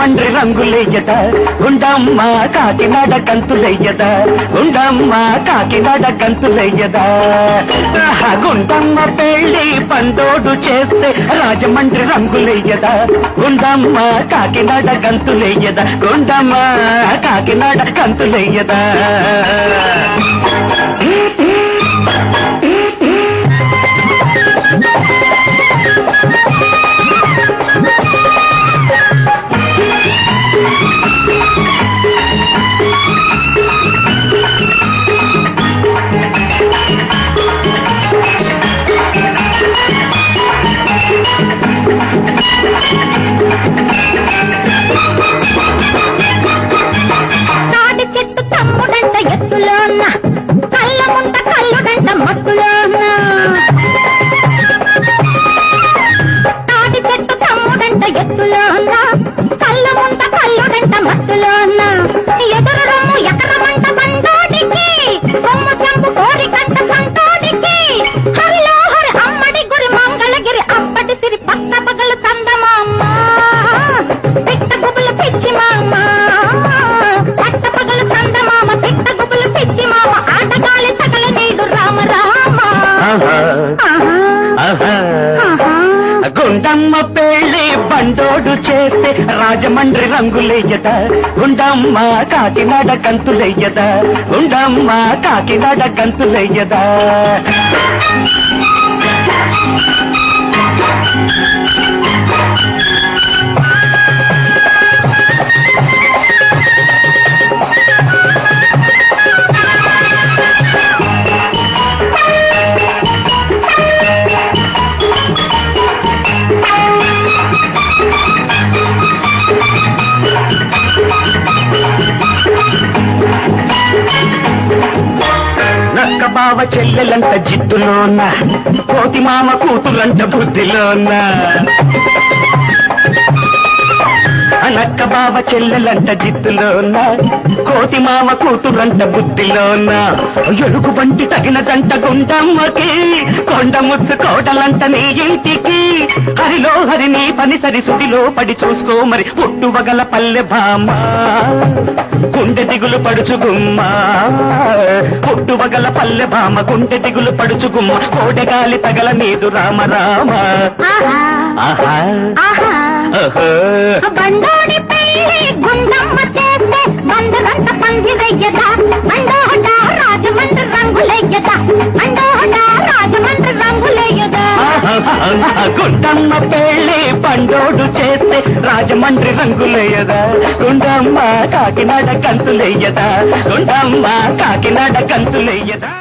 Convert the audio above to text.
రాజమండ్రి రంగులెయ్యద గుండమ్మ కాకినాడ కంతులెయ్యద గుండమ్మ కాకినాడ కంతులెయ్యద గుండమ్మ పెళ్లి పండోడు చేస్తే రాజమండ్రి రంగులెయ్యద గుండమ్మ కాకినాడ కంతులెయ్యద గుండమ్మ కాకినాడ కంతులెయ్యద గుండమ్మ పెళ్లి బండోడు చేస్తే రాజమండ్రి రంగులెయ్యద గుండమ్మ కాకినాడ కంతులెయ్యద గుండమ్మ కాకినాడ కంతులెయ్యద బావ చెల్లెలంట జిత్తులోన కోతి మామ కూతురంట బుద్ధిలోన నక్క బావ చెల్లెలంట జిత్తులోన కోతి మామ కూతురంట బుద్ధిలోన ఎలుగు బంటి తగినదంట గుండమ్మకి కొండ ముచ్చు కోటలంట నీ ఇంటికి హరిలో హరిని పని సరి సుడిలో పడి చూసుకో మరి పుట్టువగల పల్లె భామ గుండె దిగులు పడుచుగుమ్మ పుట్టువగల పల్లె భామ గుండె దిగులు పడుచుగుమ్మ కోడెగాలి తగల నీదు రామ రామ ఆహా బండోడి పెళ్లి గుండమ్మ చేస్తే బంధులంత పందిరయ్యదా బండోడ రాజమండ్రి రంగులెయ్యదా బండోడ రాజమండ్రి రంగులెయ్యదా గుండమ్మ పెళ్లి పండోడు చేస్తే రాజమండ్రి రంగులెయ్యదా గుండమ్మ కాకినాడ కంతులెయ్యదా గుండమ్మ కాకినాడ కంతులెయ్యదా